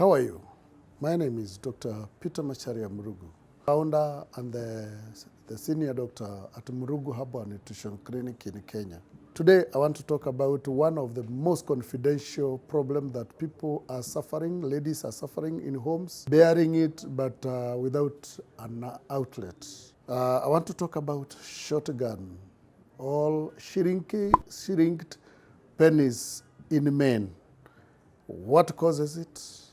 How are you? My name is Dr. Peter Macharia Murugu, founder and the senior doctor at Murugu Herbal Nutrition Clinic in Kenya. Today, I want to talk about one of the most confidential problems that people are suffering, ladies are suffering in homes, bearing it but without an outlet. I want to talk about shotgun, or shrinked penis in men. What causes it,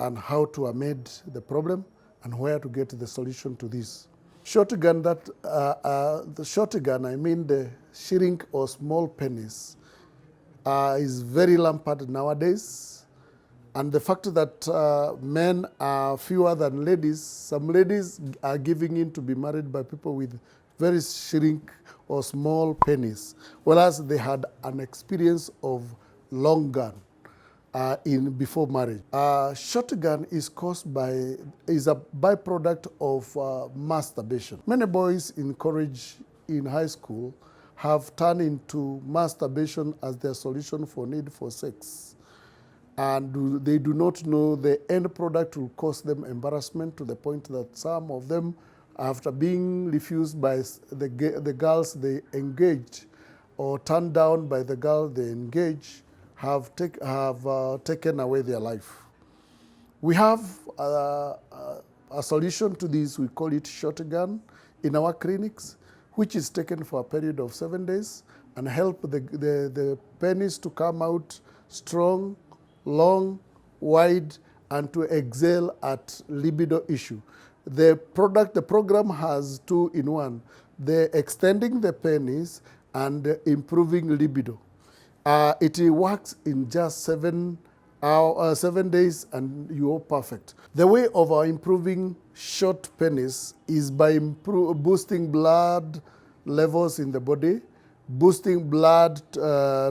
and how to amend the problem, and where to get the solution to this. Shotgun, the shotgun, I mean the shrink or small penis, is very rampant nowadays. And the fact that men are fewer than ladies, some ladies are giving in to be married by people with very shrink or small penis, whereas they had an experience of long gun before marriage. Shotgun is a byproduct of masturbation. Many boys in college, in high school, have turned into masturbation as their solution for need for sex. And they do not know the end product will cause them embarrassment to the point that some of them, after being refused by the girls they engage or turned down by the girl they engage, have taken away their life. We have a solution to this. We call it shotgun in our clinics, which is taken for a period of 7 days and help the penis to come out strong, long, wide, and to excel at libido issue. The program has 2 in 1: the extending the penis and improving libido. It works in just 7 days and you're perfect. The way of improving short penis is by boosting blood levels in the body, boosting blood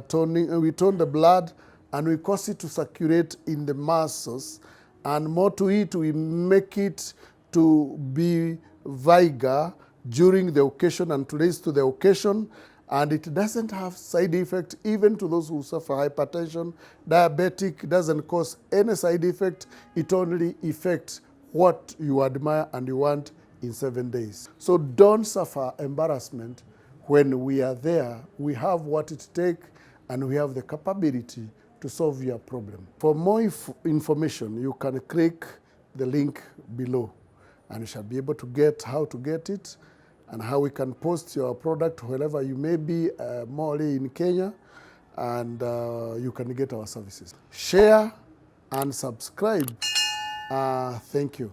toning. We tone the blood and we cause it to circulate in the muscles, and more to it, we make it to be vigor during the occasion and to raise to the occasion. And it doesn't have side effect even to those who suffer hypertension, diabetic, doesn't cause any side effect. It only affects what you admire and you want in 7 days. So don't suffer embarrassment. When we are there, we have what it takes and we have the capability to solve your problem. For more information, you can click the link below and you shall be able to get how to get it, and how we can post your product wherever you may be, morely in Kenya, and you can get our services. Share and subscribe. Thank you.